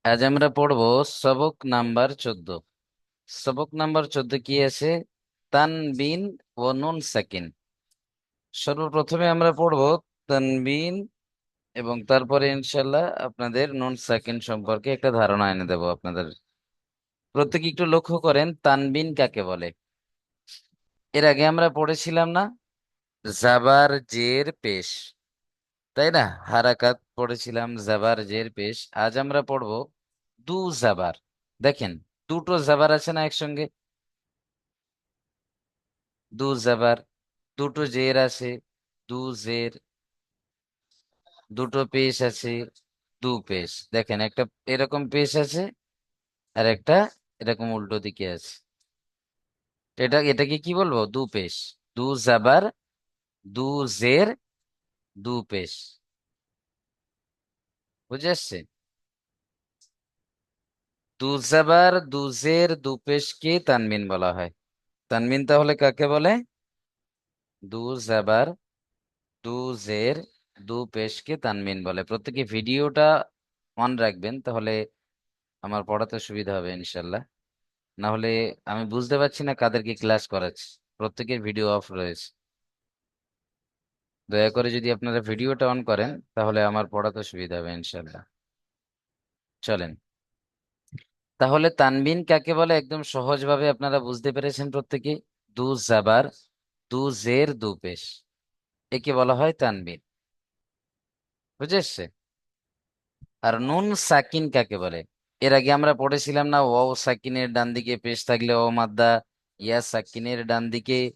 আজ আমরা পড়বো সবক নাম্বার 14। সবক নাম্বার 14 কি আছে? তানবিন ও নুন সাকিন। সর্বপ্রথমে আমরা পড়বো তানবিন, এবং তারপরে ইনশাল্লাহ আপনাদের নুন সাকিন সম্পর্কে একটা ধারণা এনে দেবো আপনাদের। প্রত্যেকে একটু লক্ষ্য করেন, তানবিন কাকে বলে? এর আগে আমরা পড়েছিলাম না, জাবার জের পেশ, তাই না? হারাকাত পড়েছিলাম, জাবার জের পেশ। আজ আমরা পড়বো দু জাবার। দেখেন, দুটো জাবার আছে না একসঙ্গে? দু জাবার, দুটো জের আছে, দু জের, দুটো পেশ আছে, দু পেশ। দেখেন, একটা এরকম পেশ আছে, আর একটা এরকম উল্টো দিকে আছে। এটাকে কি বলবো? দু পেশ। দু জাবার, দু জের, দু পেশ। বুঝে আসছে? দু জাবার, দু জের, দু পেশকে তানবিন বলা হয়। তানবিন তাহলে কাকে বলে? দু জাবার, দু জের, দু পেশকে তানবিন বলে। প্রত্যেকে ভিডিওটা অন রাখবেন, তাহলে আমার পড়াতে সুবিধা হবে ইনশাল্লাহ। না হলে আমি বুঝতে পারছি না কাদেরকে ক্লাস করাচ্ছি। প্রত্যেকের ভিডিও অফ রয়েছে। দয়া করে যদি আপনারা ভিডিওটা অন করেন, তাহলে আমার পড়াতে সুবিধা হবে ইনশাল্লাহ। চলেন, তাহলে তানবিন কাকে বলে একদম সহজভাবে আপনারা বুঝতে পেরেছেন প্রত্যেকে। দু জাবার, দু জের, দু পেশ, একে বলা হয় তানবিন। বুঝে এসছে? আর নুন সাকিন কাকে বলে? এর আগে আমরা পড়েছিলাম না, ওয়াও সাকিনের ডান দিকে পেশ থাকলে ও মাদ্দা, ইয়া সাকিনের ডান দিকে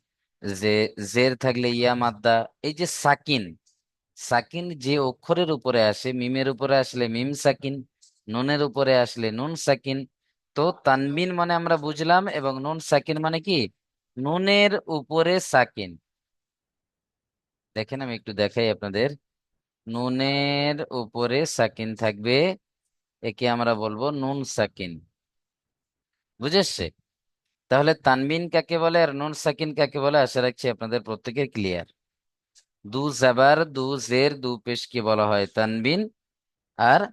যে জের থাকলে ইয়া মাদ্দা। এই যে সাকিন, সাকিন যে অক্ষরের উপরে আসে, মিমের উপরে আসলে মিম সাকিন, নুনের উপরে আসলে নুন সাকিন। তো তানবিন মানে আমরা বুঝলাম, এবং নুন সাকিন মানে কি? নুনের উপরে সাকিন। দেখেন, আমি একটু দেখাই আপনাদের। নুনের উপরে সাকিন থাকবে, একে আমরা বলবো নুন সাকিন। বুঝেছে? তাহলে তানবিন কাকে বলে আর নুন সাকিন কাকে বলে, আশা রাখছি আপনাদের প্রত্যেকের ক্লিয়ার। দু জাবার, দু জের, দু পেশ কি বলা হয়? তানবিন। আর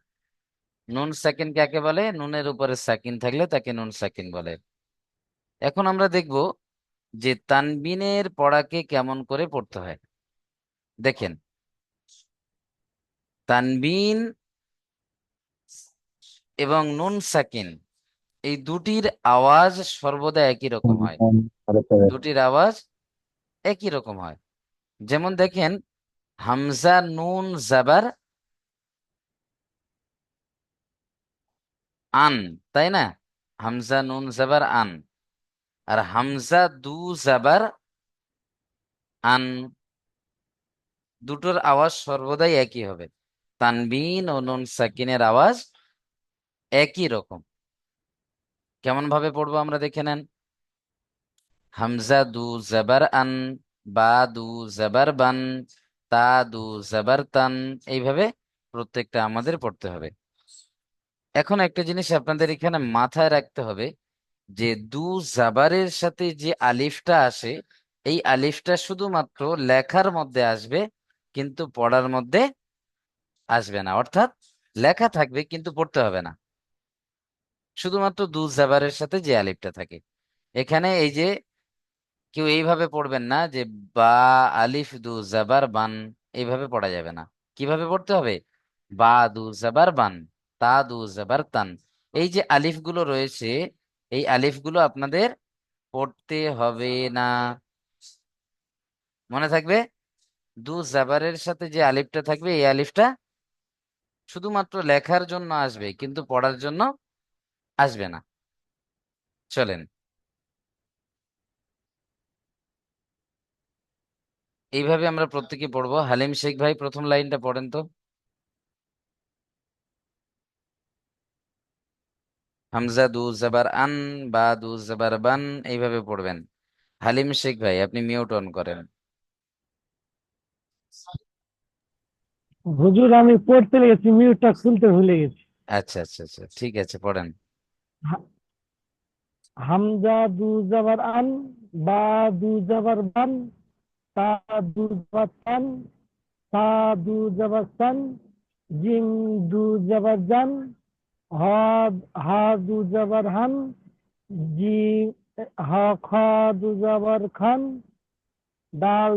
নুন সাকিন কাকে বলে? নুনের উপরে সাকিন থাকলে তাকে নুন সাকিন বলে। এখন আমরা দেখব যে তানবিনের পড়াকে কেমন করে পড়তে হয়। দেখেন, তানবিন এবং নুন সাকিন, এই দুটির আওয়াজ সর্বদা একই রকম হয়। দুটির আওয়াজ একই রকম হয়। যেমন দেখেন, হামজা নুন জাবার আন, তাই না? হামজা নুন জাবার আন। আর হামজা দু জাবার আন, দুটোর আওয়াজ সর্বদাই একই হবে। তানবিন ও নুন সাকিনের আওয়াজ একই রকম। কেমন ভাবে পড়বো আমরা দেখে নেন। হামজা দু জাবার আন, বা দু জাবার বান, তা দু জাবার তান, এইভাবে প্রত্যেকটা আমাদের পড়তে হবে। এখন একটা জিনিস আপনাদের এখানে মাথায় রাখতে হবে, যে দু জাবারের সাথে যে আলিফটা আসে, এই আলিফটা শুধুমাত্র লেখার মধ্যে আসবে, কিন্তু পড়ার মধ্যে আসবে না। অর্থাৎ লেখা থাকবে কিন্তু পড়তে হবে না। শুধুমাত্র দু জাবারের সাথে যে আলিফটা থাকে এখানে, এই যে কেউ এইভাবে পড়বেন না যে বা আলিফ দু জাবার বান, এইভাবে পড়া যাবে না। কিভাবে পড়তে হবে? বা দু জাবার বান, তা দু জাবার তান। এই যে আলিফ গুলো রয়েছে, এই আলিফ গুলো আপনাদের পড়তে হবে না। মনে থাকবে, দু জাবারের সাথে যে আলিফটা থাকবে, এই আলিফটা শুধুমাত্র লেখার জন্য আসবে, কিন্তু পড়ার জন্য আসবে না। চলেন, এইভাবে আমরা প্রত্যেকে পড়বো। হালিম শেখ ভাই প্রথম লাইনটা পড়েন তো। হামজা দু জাবার আন, বা দু জাবার বান, এইভাবে পড়বেন। হালিম শেখ ভাই, আপনি মিউট অন করেন। হুজুর আমি পড়তে লেগেছি, মিউটটা খুলতে ভুলে গেছি। আচ্ছা আচ্ছা আচ্ছা, ঠিক আছে, পড়েন। হা- হামজা দু জাবার আন, বা দু জাবার বান, তা দু জাবার তান, সা দু জাবার সান, জিম দু জাবার জান, হ, হা দু জবর হান, জি, হ খ দু জবর খান, দাল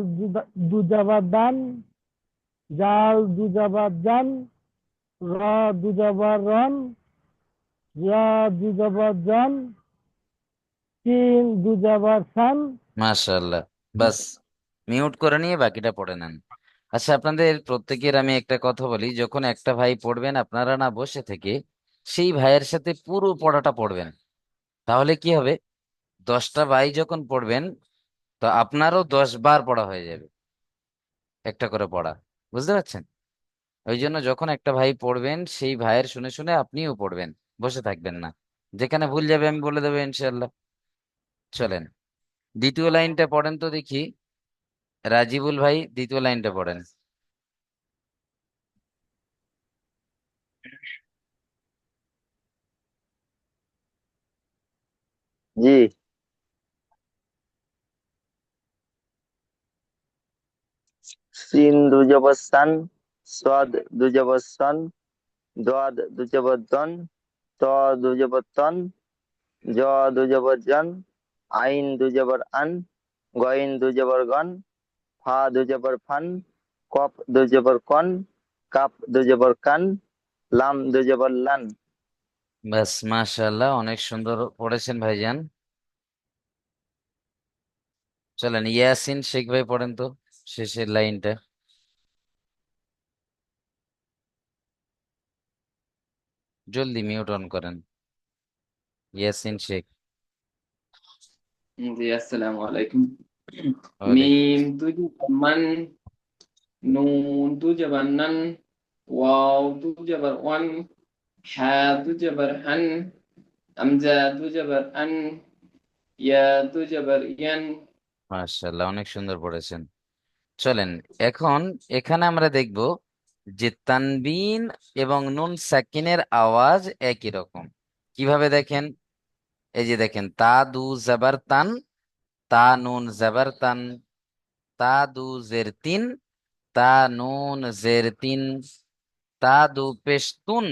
দু জবর দান, জাল দু জবর জান, র দু জবর রন, ইয়া দু জবর জন, সিন দু জবর সান। মাশাআল্লাহ। বাস, মিউট করে নিয়ে বাকিটা পড়ে নেন। আচ্ছা, আপনাদের প্রত্যেকের আমি একটা কথা বলি, যখন একটা ভাই পড়বেন আপনারা না বসে থেকে সেই ভাইয়ের সাথে পুরো পড়াটা পড়বেন। তাহলে কি হবে, 10টা ভাই যখন পড়বেন তো আপনারও 10 বার পড়া হয়ে যাবে, একটা করে পড়া। বুঝতে পারছেন? ওই জন্য যখন একটা ভাই পড়বেন সেই ভাইয়ের শুনে শুনে আপনিও পড়বেন, বসে থাকবেন না। যেখানে ভুল যাবে আমি বলে দেবো ইনশাল্লাহ। চলেন, দ্বিতীয় লাইনটা পড়েন তো দেখি। রাজিবুল ভাই, দ্বিতীয় লাইনটা পড়েন। জি। সিন দুজবর সান, সাদ দুজবর সন, দাদ দুজবর দন, ত দুজবর তন, জ দুজবর জন, আইন দুজবর আন, গইন দুজবর গন, ফা দুজবর ফান, কফ দুজবর কন, কাপ দুজবর কান, লাম দুজবর লান। ব্যাস, মাশাআল্লাহ, অনেক সুন্দর পড়েছেন ভাইজান। চলেন, ইয়াসিন শেখ ভাই পড়েন তো শেষের লাইনটা। জলদি মিউট অন করেন, ইয়াসিন শেখ। জি আসসালামু আলাইকুম। ওয়ালাইকুম। মিম দুই মান, নুন দুই জাবার নান, ওয়াও দুই জাবার ওয়ান, হা দুই জাবার হান, আমজা দুই জাবার আন, ইয়া দুই জাবার ইয়ান। মাশাআল্লাহ, অনেক সুন্দর পড়েছেন। চলেন, এখন এখানে আমরা দেখব যে তানবিন এবং নুন সাকিনের আওয়াজ একই রকম। কিভাবে দেখেন? এই যে দেখেন, তা দু জাবার তান, তা নুন জাবার তান, তা দু জের তিন, তা নুন জের তিন, তা দু পেশ তুন,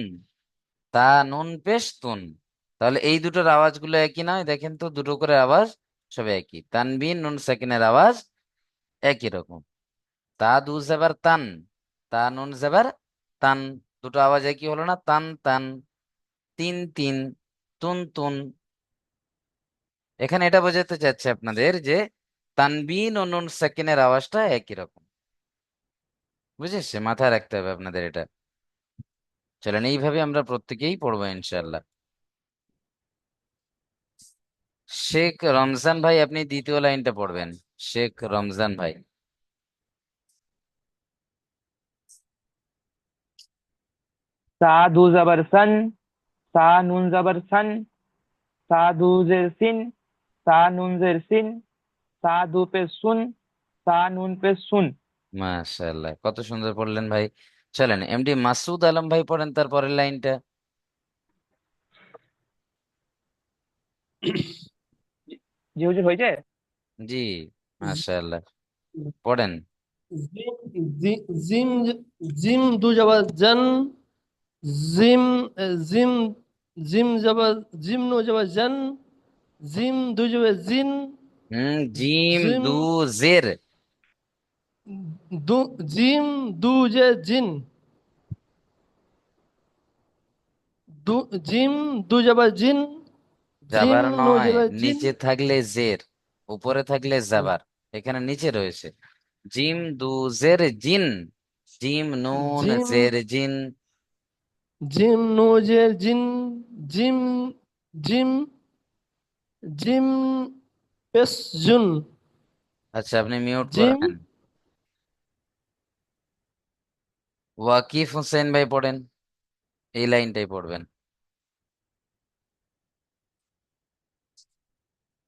তা নুন পেশ তুন। তাহলে এই দুটোর আওয়াজগুলো একই নয়? দেখেন তো, দুটো করে আওয়াজ সব একই। তানবিন নুন সাকিনের আওয়াজ একই রকম। তা দু জেবার তান, তা নুন জেবার তান, দুটো আওয়াজ একই হলো না? তান তান, তিন তিন, তুন তুন। এখানে এটা বোঝাতে চাচ্ছে আপনাদের যে তানবিন ও নুন সাকিনের আওয়াজটা একই রকম। বুঝেছে? মাথায় রাখতে হবে আপনাদের এটা। চলেন, এইভাবে আমরা প্রত্যেকেই পড়বো ইনশাল্লাহ। শেখ রমজান ভাই, আপনি দ্বিতীয় লাইনটা পড়বেন। শেখ রমজান ভাই। সা দু জবর সন, সা নুন জবর সন, সা দু জের সিন, সা নুন জের সিন, সা দু पे सुन, সা নুন पे सुन। মাশাআল্লাহ, কত সুন্দর পড়লেন ভাই। চলেন, এমডি মাসুদ আলম ভাই পড়েন তার পরের লাইনটা। জি হুজুর, হয়েছে? জি, মাশাআল্লাহ, পড়েন। জিম, জিম দু জবর জন, জিম, জিম, জিম জবর, জিম নো জবর জন, জিম দু জবর জিন, জিম জিম দু জের। দু, জিম দু জে জিন, দু, জিম দু জবর জিন, জিম জাবার নো নয়, জবর জিন। নিচে থাকলে জের, উপরে থাকলে জাবার। এখানে নিচে রয়েছে। জিম দু জের জিন, জিম নুন জিম, জের জিন। জিম নো জে জিন, জিম, জিম, জিম পেশ জুন, আচ্ছা, আপনি মিউট করে জিম। নেন। ওয়াকিফ হোসেন ভাই পড়েন, এই লাইনটাই পড়বেন।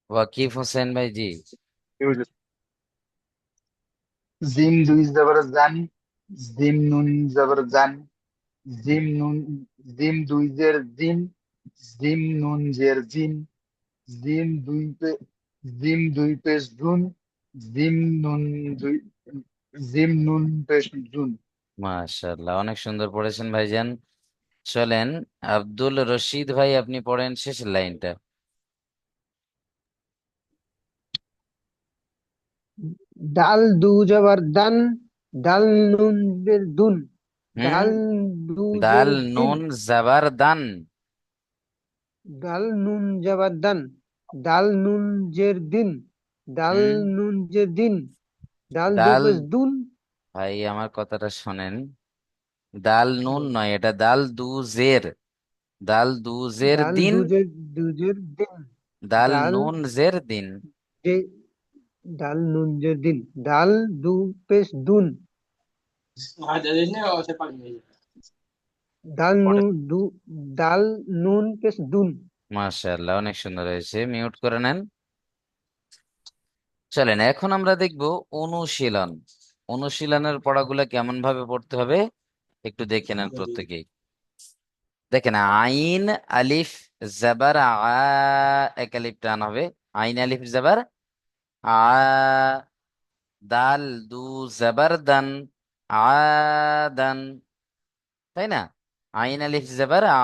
ওয়াকিফ হোসেন ভাই, জি। জিম দুই জবর জান, জিম নুন জবর জান, জিম নুন, জিম দুই জের জিম, জিম নুন জের জিম, জিম দুই পে, জিম দুই পেশ জুন, জিম নুন দুই, জিম নুন পেশ জুন। মাশাআল্লাহ, অনেক সুন্দর পড়েছেন ভাইজান। চলেন, আব্দুল রশিদ ভাই আপনি পড়েন শেষের লাইনটা। ডাল দু জবর দান, ডাল নুন জের দুন, হুম। ডাল দু দাল জের দিন, নুন জাবার দান। ডাল নুন জবর দান, ডাল নুন জের দিন, ডাল হুম। নুন জের দিন, ডাল দু দাল, পেশ দুন, ভাই আমার কথাটা শোনেন, দাল নুন নয়, এটা দাল দু জের, দাল দু জের ডাল দিন, দু জের দিন, দাল ডাল নুন জের দিন। জে ডাল নুন জের দিন, ডাল দু পেশ দুন, ডাল নুন দু, ডাল নুন পেশ দুন। মাশাআল্লাহ, অনেক সুন্দর হয়েছে, মিউট করে নেন। চলেন এখন আমরা দেখব অনুশীলন। অনুশীলনের পড়াগুলো কেমন ভাবে পড়তে হবে একটু দেখে নেন প্রত্যেকেই। দেখেন, আইন আলিফ জাবার আ, এক আলিফ টান হবে, আইন আলিফ জাবার আ, দাল দু জাবার দান, আদান, তাই না? আইন আলিফ জাবার আ,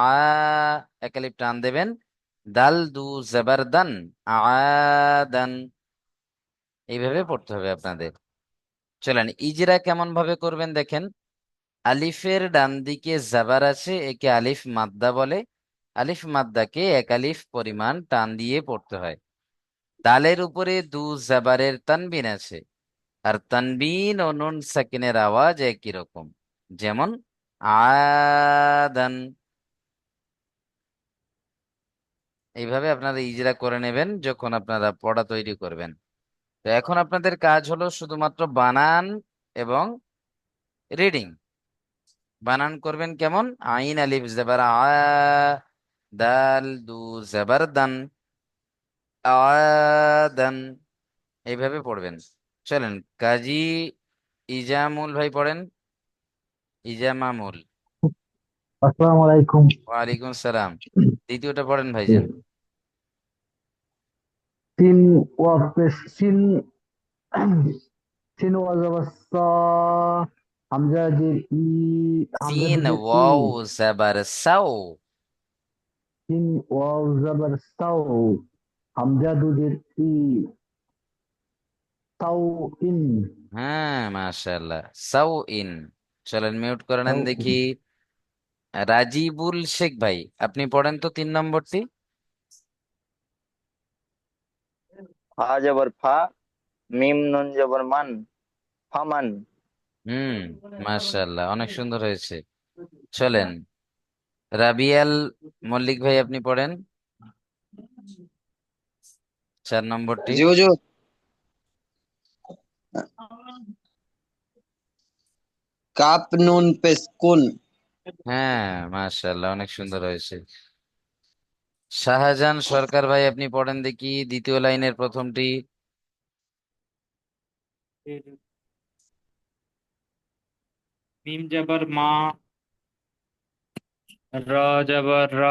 এক আলিফ টান দেবেন, দাল দু জাবার দান, আদান, এইভাবে পড়তে হবে আপনাদের। চলেন ইজরা কেমন ভাবে করবেন দেখেন। আলিফের ডান দিকে জাবার আছে, একে আলিফ মাদ্দা বলে। আলিফ মাদ্দাকে এক আলিফ পরিমাণ টান দিয়ে পড়তে হয়। দালের উপরে দু জাবারের তানবিন আছে, আর তানবিন ও নুন সাকিনের আওয়াজ একই রকম, যেমন আদান। এইভাবে আপনারা ইজরা করে নেবেন যখন আপনারা পড়া তৈরি করবেন। তো এখন আপনাদের কাজ হলো শুধুমাত্র বানান এবং রিডিং। বানান করবেন কেমন, আইন আলিফ জবর আ, দাল দু জবর দান, আদান, এইভাবে পড়বেন। চলেন কাজী ইজামুল ভাই পড়েন, ইজামামুল। আসসালামু আলাইকুম। ওয়ালাইকুম সালাম। দ্বিতীয়টা পড়েন ভাইজান। সিন ওয়াও পেশ সিন, সিন ওয়াও জবর সা, হামজা জের ই, হামজা সিন দুজের ই, ওয়াও জবর সাও। সিন ওয়াও জবর সাও, হামজা দুজের ই, তাও ইন, হ্যাঁ মাশাআল্লাহ, সাও ইন। চলেন মিউট করে নেন তাও ইন। দেখি। রাজিবুল শেখ ভাই আপনি পড়েন তো 3 নম্বরটি। ফা জবর ফা, মিম নুন জবর মান, ফামান। হুম, মাশাআল্লাহ, অনেক সুন্দর হয়েছে। চলেন রাবিয়াল মল্লিক ভাই আপনি পড়েন 4 নম্বরটি। জি হুজুর। কাপ নুন পেশ কুন। হ্যাঁ মাশাআল্লাহ, অনেক সুন্দর হয়েছে। শাহজাহান সরকার ভাই আপনি পড়েন দেখি দ্বিতীয় লাইনের প্রথমটি। মিম জবর মা, র জবর র,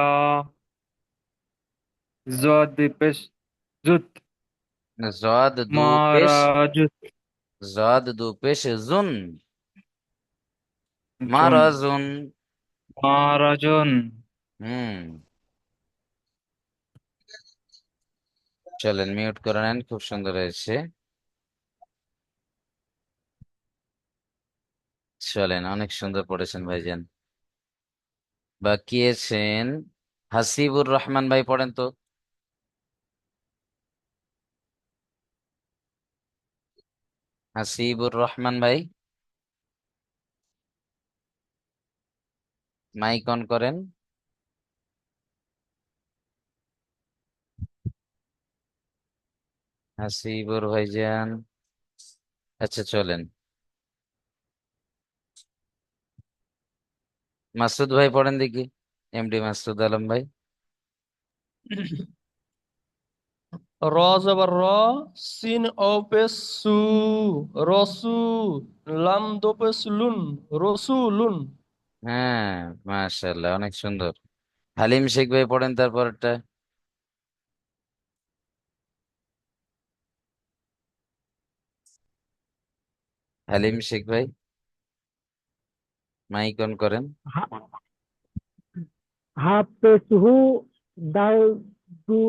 জদ পেশ জুত, জদ দু পেশ, মারাজুত, জদ দু পেশ জুন, জুন, মারাজুন। মারাজুন। হুম, চলেন মিউট করে নেন, খুব সুন্দর হয়েছে। চলেন, অনেক সুন্দর পড়েছেন ভাইজান। বাকি আছেন হাসিবুর রহমান ভাই, পড়েন তো। হাসিবুর রহমান ভাই, মাইক অন করেন। হাসিবুর ভাইজান, আচ্ছা চলেন মাসুদ ভাই পড়েন দেখি, এমডি মাসুদ আলম ভাই। র জবর র, সিন ও পেশ সু, রসু, লাম দো পেশ লুন, রসুলুন। হ্যাঁ মাশাআল্লাহ, অনেক সুন্দর। হালিম শেখ ভাই পড়েন তারপরটা। হালিম শেখ ভাই, মাইক অন করেন। হা পেশ হু, দাল দু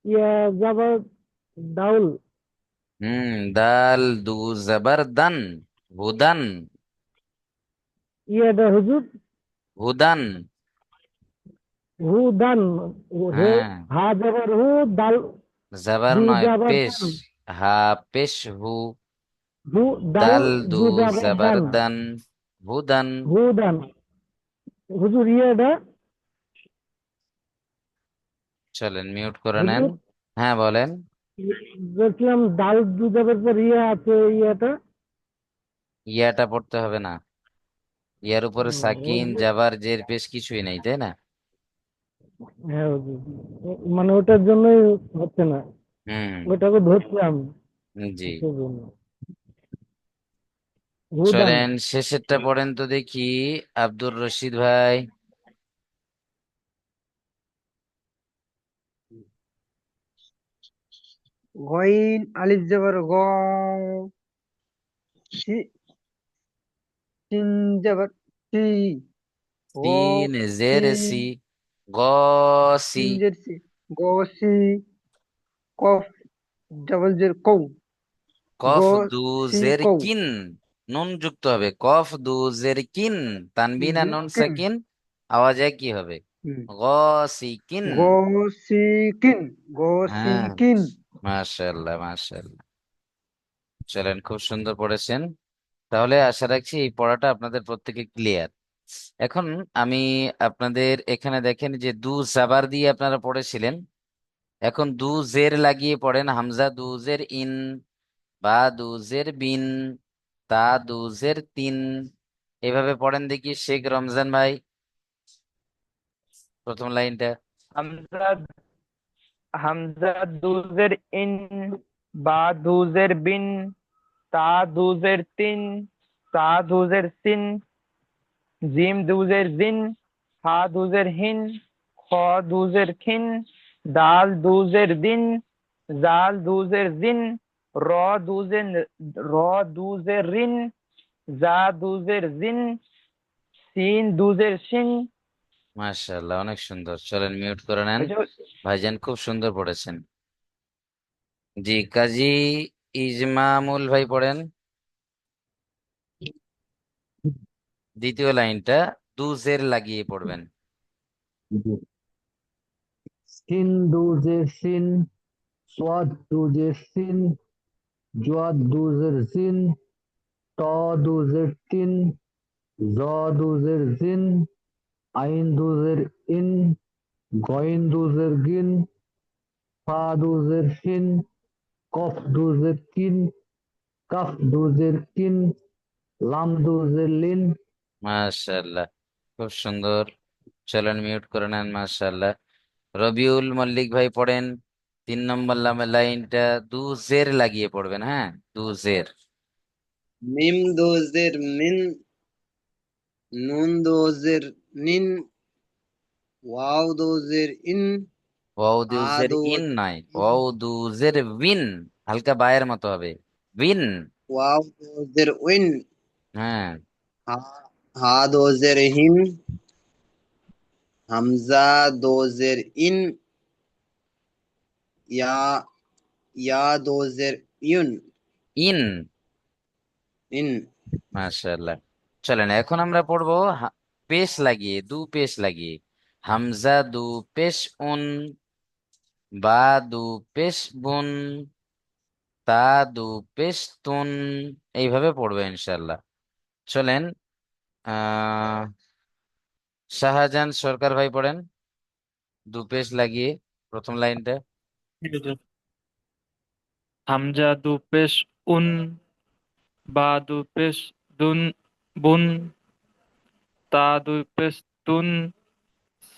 ইয়া যাবার দাউল। দাল দু জবর দান, হুদান। ইয়াটা হুজুর হুদান। হু দান, হে হ্যাঁ, হা যাবার হু, দাল জবর দু নয়, যাবার পেশ। দান, হা পেশ হু, হু দাল দাল দু দু যাবার জবর দান, দান, হুদান। হু দান। হুজুর ইয়াটা চলেন মিউট করে নেন। হুজুর হ্যাঁ বলেন। বলছিলাম দাল দু যাবার পর ইয়া আছে, ইয়াটা ইয়াটা পড়তে হবে না, ইয়ার উপরে সাকিন জাবার জের পেশ কিছুই নেই, তাই না? হ্যাঁ হুজুর, মানে ওটার জন্যই হচ্ছে না, হুম। ওটাকে ধরছিলাম জি। সেজন্য। হুদান। চলেন শেষেরটা পড়েন তো দেখি, আব্দুর রশিদ ভাই। গইন আলিফ জবর গ, শি- সিন জবর সি, গ তিন সি, জের সি, গসি। সিন জের সি, গ সি, কফ ডাবল জের কৌ, গ কফ দু সি জের কৌ, কিন, নুন যুক্ত হবে, কফ দু জের কিন, তানবিন আর নুন কিন, সাকিন, আওয়াজ কি হবে? গসিকিন। গ সি কিন, গ সি হ্যাঁ, কিন। মাশাআল্লাহ মাশাআল্লাহ। চলেন, খুব সুন্দর পড়েছেন। তাহলে আশা রাখছি এই পড়াটা আপনাদের প্রত্যেকে ক্লিয়ার। এখন আমি আপনাদের এখানে দেখেন যে দু জাবার দিয়ে আপনারা পড়েছিলেন, এখন দু জের লাগিয়ে পড়েন। হামজা দু জের ইন, বা দু জের বিন, তা দু জের তিন। এভাবে পড়েন দেখি শেখ রমজান ভাই, প্রথম লাইনটা। হামজা হামজা দুজের ইন, বা দুজের বিন, তা দুজের তিন, সা দুজের সিন, জিম দুজের জিন, হা দুজের হিন, খ দুজের খিন, দাল দুজের দিন, জাল দুজের জিন, র দুজের র দুজের রিন, জা দুজের জিন, সিন দুজের সিন। মাশাআল্লাহ, অনেক সুন্দর। চলেন মিউট করে নেন। হয়েছে? ভাইজান খুব সুন্দর পড়েছেন। জি, কাজী ইজমামুল ভাই পড়েন দ্বিতীয় লাইনটা, দু জের লাগিয়ে পড়বেন। সিন দু জের সিন, সোয়াদ দু জের সিন, জোয়াদ দু জের জিন, ত দু জের তিন, জ দু জের জিন, আইন দু জের ইন, গইন দু জের গিন, ফা দু জের ফিন, কফ দু জের কিন, কাফ দু জের কিন, লাম দু জের লিন। মাশাআল্লাহ, খুব সুন্দর। চলেন মিউট করে নেন। মাশাআল্লাহ। রবিউল মল্লিক ভাই পড়েন 3 নম্বর লাইনটা, দু জের লাগিয়ে পড়বেন। হ্যাঁ, দু জের। মিম দো জের মিন, নুন দো জের নিন, ওয়াও দো জের ইন, ওয়াও দু হা জের দো ইন নয়, ওয়াও দু জের উইন, হালকা বায়ের মতো হবে, উইন। ওয়াও দো জের উইন, হ্যাঁ। হা হা দো জের হিন, হামজা দো জের ইন, ইয়া ইয়া দো জের ইউন, ইন। ইন। মাশাআল্লাহ। চলেন এখন আমরা পড়বো পেশ লাগিয়ে, দু পেশ লাগিয়ে। হামজা দু পেশ উন, বা দু পেশ বুন, তা দু পেশ তুন। এইভাবে পড়বে ইনশাল্লাহ। চলেন, আহ শাহজাহান সরকার ভাই পড়েন দু পেশ লাগিয়ে প্রথম লাইনটা। ঠিক আছে। হামজা দু পেশ উন, বা দু পেশ দুন বুন, তা দুই পেশ তুন,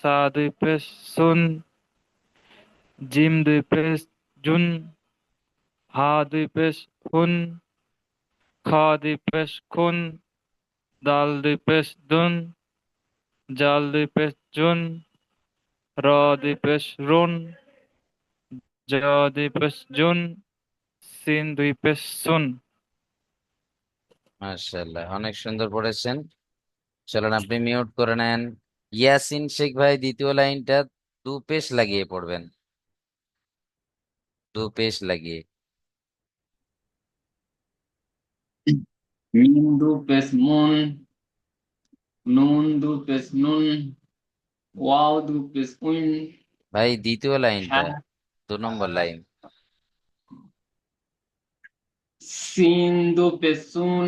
সা দুই পেশ সুন, জিম দুই পেশ জুন, হা দুই পেশ হুন, খ দুই পেশ খুন, দাল দুই পেশ দুন, জাল দুই পেশ জুন, র দুই পেশ রুন, জ দুই পেশ জুন, সিন দুই পেশ সুন। মাশাআল্লাহ, অনেক সুন্দর পড়েছেন। চলেন আপনি মিউট করে নেন। ইয়াসিন শেখ ভাই দ্বিতীয় লাইনটা দু পেশ লাগিয়ে পড়বেন, দু পেশ লাগিয়ে। মিম দু পেশ মুন, নুন দু পেশ নুন, ওয়াও দু পেশ উন, ভাই দ্বিতীয় লাইনটা, হ্যাঁ 2 নম্বর লাইন। সিন দু পেশ সুন,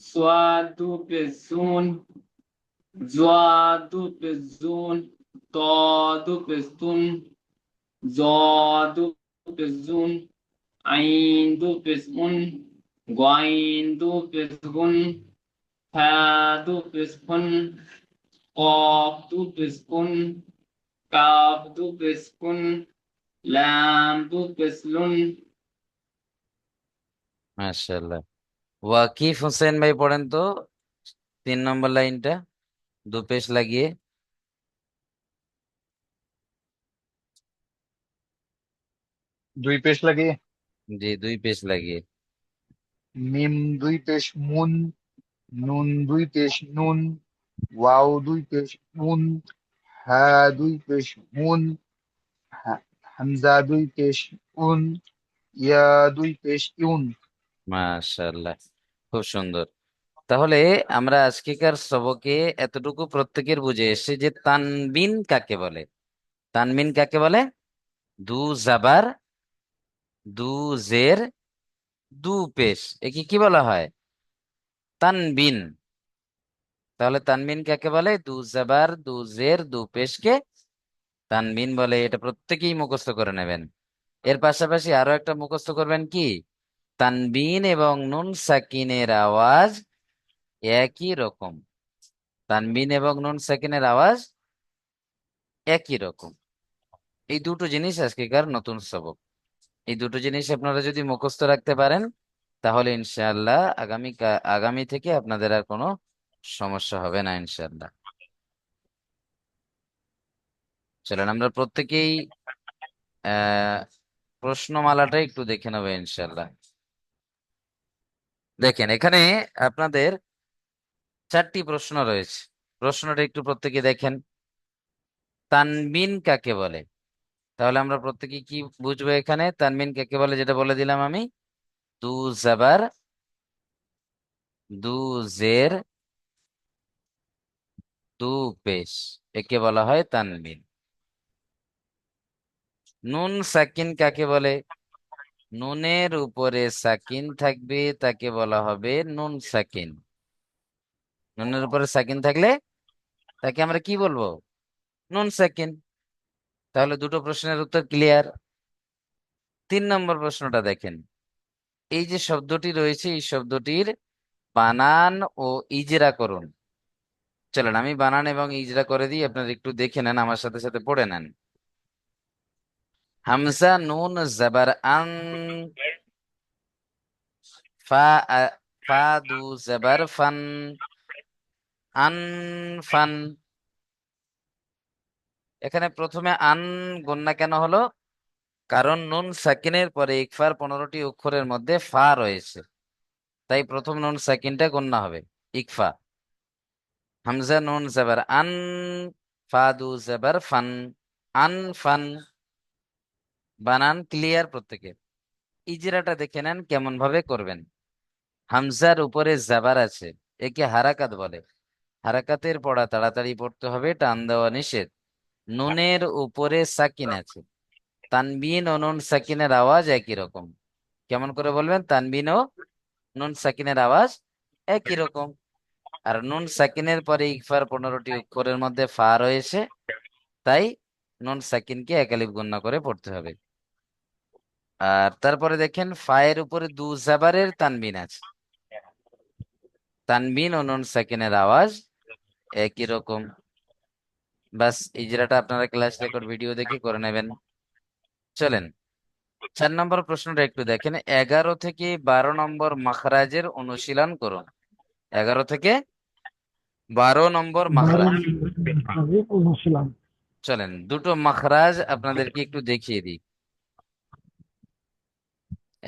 সোয়াদ দু পেশ সুন, জোয়া দু পেশ জুন, ত দু পেশ তুন, জ দু পেশ জুন, আইন দু পেশ উন, গইন দু পেশ গুন, হা দু পেশ ফুন, কফ দু পেশ কুন, কাফ দু পেশ কুন, লাম দু পেশ লুন। মাশাআল্লাহ। ওয়াকিফ হোসেন ভাই পড়েন তো 3 নম্বর লাইনটা দু পেশ লাগিয়ে। দুই পেশ লাগে। জি, 2 পেশ লাগিয়ে। মিম দুই পেশ মুন, নুন দুই পেশ নুন, ওয়াও দুই পেশ উন, হা দুই পেশ মুন, হামজা দুই পেশ উন, ইয়া দুই পেশ ইউন। মাশাআল্লাহ, খুব সুন্দর। তাহলে আমরা আজকেকার সবকে এতটুকু প্রত্যেকের বুঝে এসেছে যে তানবিন কাকে বলে। তানবিন কাকে বলে? দু জাবার, দু জের, দু পেশ, একে কি বলা হয়? তানবিন। তাহলে তানবিন কাকে বলে? দু জাবার, দু জের, দু পেশকে তানবিন বলে। এটা প্রত্যেকেই মুখস্থ করে নেবেন। এর পাশাপাশি আরো একটা মুখস্থ করবেন কি, তানবিন এবং নুন সাকিনের আওয়াজ একই রকম। তানবিন এবং নুন সাকিনের আওয়াজ একই রকম। এই দুটো জিনিস আজকেকার নতুন সবক। এই দুটো জিনিস আপনারা যদি মুখস্থ রাখতে পারেন তাহলে ইনশাআল্লাহ আগামী থেকে আপনাদের আর কোনো সমস্যা হবে না ইনশাআল্লাহ। চলেন আমরা প্রত্যেকেই আহ প্রশ্নমালাটা একটু দেখে নেবো ইনশাআল্লাহ। দেখেন এখানে আপনাদের 4টি প্রশ্ন রয়েছে। প্রশ্নটা একটু প্রত্যেকে দেখেন। তানবিন কাকে বলে? তাহলে আমরা প্রত্যেকে কি বুঝবো এখানে? তানবিন কাকে বলে যেটা বলে দিলাম আমি, দু জাবার, দু জের, দু পেশ, একে বলা হয় তানবিন। নুন সাকিন কাকে বলে? নুনের উপরে সাকিন থাকবে তাকে বলা হবে নুন সাকিন। নুনের উপরে সাকিন থাকলে তাকে আমরা কি বলবো? নুন সাকিন। তাহলে দুটো প্রশ্নের উত্তর ক্লিয়ার। 3 নম্বর প্রশ্নটা দেখেন। এই যে শব্দটি রয়েছে এই শব্দটির বানান ও ইজরা করুন। চলেন আমি বানান এবং ইজরা করে দিই, আপনারা একটু দেখে নেন, আমার সাথে সাথে পড়ে নেন। হামজা নুন জাবার আন, ফা ফা দু জাবার ফান, আন ফান। এখানে প্রথমে আন গন্না কেন হলো? কারণ নুন সাকিনের পরে ইকফার 15টি অক্ষরের মধ্যে ফা রয়েছে, তাই প্রথম নুন সাকিনটা গন্না হবে ইকফা। হামজা নুন জাবার আন, ফা দু জাবার ফান, আন ফান। বানান ক্লিয়ার প্রত্যেকে? ইজরাটা দেখে নেন কেমন ভাবে করবেন। হামজার উপরে জাবার আছে, একে হারাকাত বলে। হারাকাতের পড়া তাড়াতাড়ি পড়তে হবে, টান দেওয়া নিষেধ। নুনের উপরে সাকিন আছে, তানবিন ও নুন সাকিনের আওয়াজ একই রকম। কেমন করে বলবেন? তানবিন ও নুন সাকিনের আওয়াজ একই রকম। আর নুন সাকিনের পরে ইকফার 15টি অক্ষরের মধ্যে ফা রয়েছে, তাই নুন সাকিনকে একালিফ গণ্য করে পড়তে হবে। আর তারপরে দেখেন ফায়ের উপরে দু জাবারের তানবিন আছে, তানবিন ও নুন সাকিনের আওয়াজ একই রকম। বাস ইজরাটা আপনারা ক্লাস রেকর্ড ভিডিও দেখে করে নেবেন। চলেন 4 নম্বর প্রশ্নটা একটু দেখেন। 11 থেকে 12 নম্বর মাখরাজের অনুশীলন করুন। 11 থেকে 12 নম্বর মাখরাজ। অনুশীলন। চলেন দুটো মাখরাজ আপনাদেরকে একটু দেখিয়ে দিই,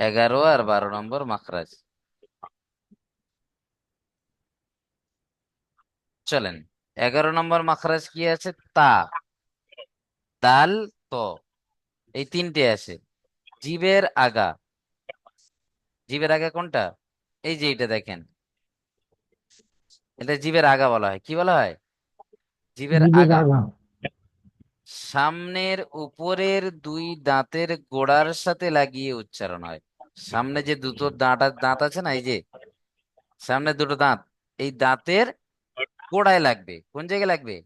11 আর 12 নম্বর মাখরাজ। চলেন 11 নম্বর মাখরাজ কি আছে? তা, দাল, ত, এই তিনটে আছে। জিভের আগা, জিভের আগা কোনটা? এই যে এটা দেখেন, এটা জিভের আগা বলা হয়। কি বলা হয়? জিভের জিভের আগা। আগা। সামনের উপরের দুই দাঁতের গোড়ার সাথে লাগিয়ে উচ্চারণ হয়। সামনে যে দুটো দাঁত আছে না, এই যে সামনে দুটো দাঁত, এই দাঁতের গোড়ায় লাগবে। কোন জায়গায় লাগবে?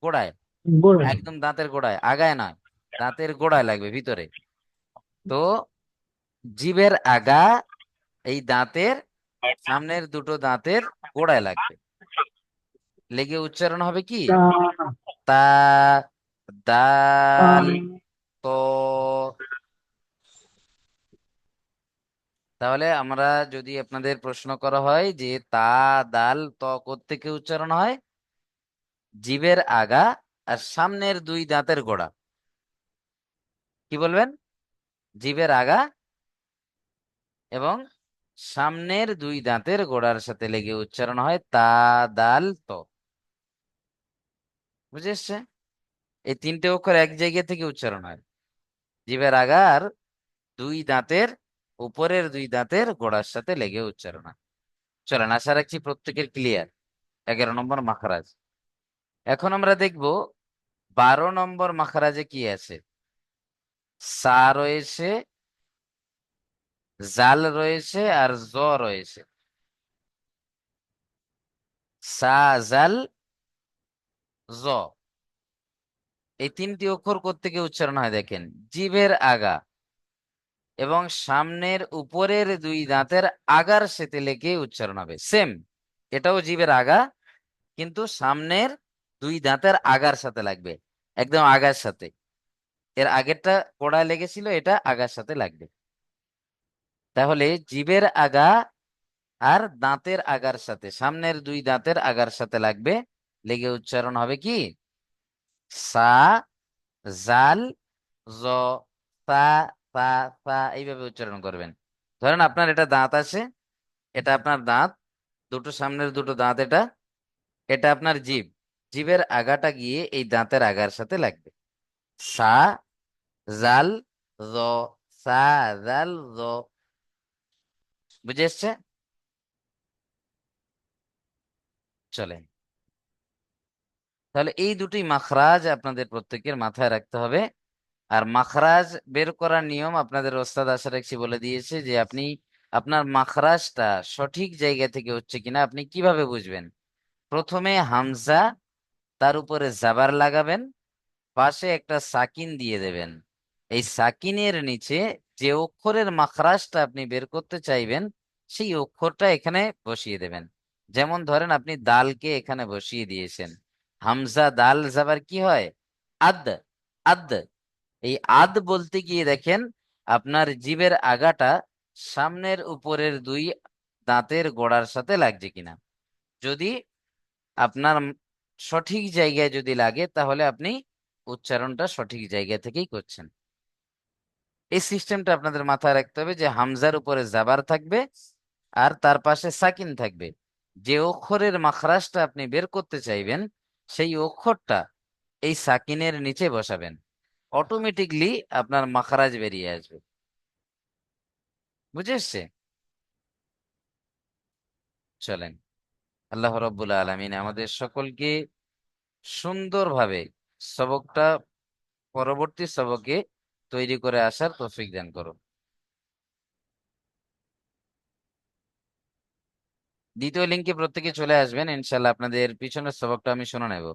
গোড়ায়। গোড়া। একদম দাঁতের গোড়ায়, আগায় নয়, দাঁতের গোড়ায় লাগবে, ভিতরে। তো জিভের আগা এই দাঁতের সামনের দুটো দাঁতের গোড়ায় লাগবে, লেগে উচ্চারণ হবে কি? তা, তা, তা, দাল, তো। তাহলে আমরা যদি আপনাদের প্রশ্ন করা হয় যে তা, দাল, ত কোত্থেকে উচ্চারণ হয়? জিভের আগা আর সামনের দুই দাঁতের গোড়া। কি বলবেন? জিভের আগা এবং সামনের দুই দাঁতের গোড়ার সাথে লেগে উচ্চারণ হয় তা, দাল, ত। বুঝে এসছে? এই তিনটে অক্ষর এক জায়গা থেকে উচ্চারণ হয়, জিভের আগা আর দুই দাঁতের উপরের দুই দাঁতের গোড়ার সাথে লেগে উচ্চারণ হয়। চলেন, আশা রাখছি প্রত্যেকের ক্লিয়ার 11 নম্বর মাখরাজ। এখন আমরা দেখব 12 নম্বর মাখরাজে কি আছে। সা রয়েছে, জাল রয়েছে আর জ রয়েছে। সা, জাল, জ, এই তিনটি অক্ষর কোত্থেকে উচ্চারণ হয় দেখেন। জিভের আগা এবং সামনের উপরের দুই দাঁতের আগার সাথে লেগে উচ্চারণ হবে। সেম, এটাও জিভের আগা, কিন্তু সামনের দুই দাঁতের আগার সাথে লাগবে, একদম আগার সাথে। এর আগেরটা গোড়ায় লেগেছিল, এটা আগার সাথে লাগবে। তাহলে জিভের আগা আর দাঁতের আগার সাথে, সামনের দুই দাঁতের আগার সাথে লাগবে, লেগে উচ্চারণ হবে কি? সা, জাল, জ, তা, তা, তা, এইভাবে উচ্চারণ করবেন। ধরেন আপনার এটা দাঁত আছে, এটা আপনার দাঁত, দুটো সামনের দুটো দাঁত, এটা এটা আপনার জিভ। জিভের আগাটা গিয়ে এই দাঁতের আগার সাথে লাগবে। সা, জাল, জ, সা, জাল, জ। বুঝে এসছে? চলে, তাহলে এই দুটি মাখরাজ আপনাদের প্রত্যেকের মাথায় রাখতে হবে। আর মাখরাজ বের করার নিয়ম আপনাদের ওস্তাদ আশা রাখছি বলে দিয়েছে, যে আপনি আপনার মাখরাজটা সঠিক জায়গা থেকে হচ্ছে কিনা আপনি কিভাবে বুঝবেন। প্রথমে হামজা, তার উপরে জাবার লাগাবেন, পাশে একটা সাকিন দিয়ে দেবেন। এই সাকিনের নিচে যে অক্ষরের মাখরাজটা আপনি বের করতে চাইবেন, সেই অক্ষরটা এখানে বসিয়ে দেবেন। যেমন ধরেন আপনি দালকে এখানে বসিয়ে দিয়েছেন, হামজা দাল জাবার কি হয়? আদ, আদ। এই আদ বলতে গিয়ে দেখেন আপনার জিভের আগাটা সামনের উপরের দুই দাঁতের গোড়ার সাথে লাগছে কিনা। যদি আপনার সঠিক জায়গায় যদি লাগে, তাহলে আপনি উচ্চারণটা সঠিক জায়গা থেকেই করছেন। এই সিস্টেমটা আপনাদের মাথায় রাখতে হবে, যে হামজার উপরে জাবার থাকবে আর তার পাশে সাকিন থাকবে। যে অক্ষরের মাখরাজটা আপনি বের করতে চাইবেন, সেই অক্ষরটা এই সাকিনের নিচে বসাবেন, অটোমেটিকলি আপনার মাখরাজ বেরিয়ে আসবে। বুঝে এসছে? চলেন, আল্লাহ রাব্বুল আলামিন আমাদের সকলকে সুন্দরভাবে সবকটা পরবর্তী সবকে তৈরি করে আসার তৌফিক দান করো। দ্বিতীয় লিঙ্কে প্রত্যেকে চলে আসবেন, ইনশাল্লাহ আপনাদের পিছনের সবকটা আমি শুনে নেব।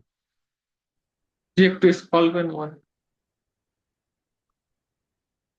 জি একটু স্কল করেন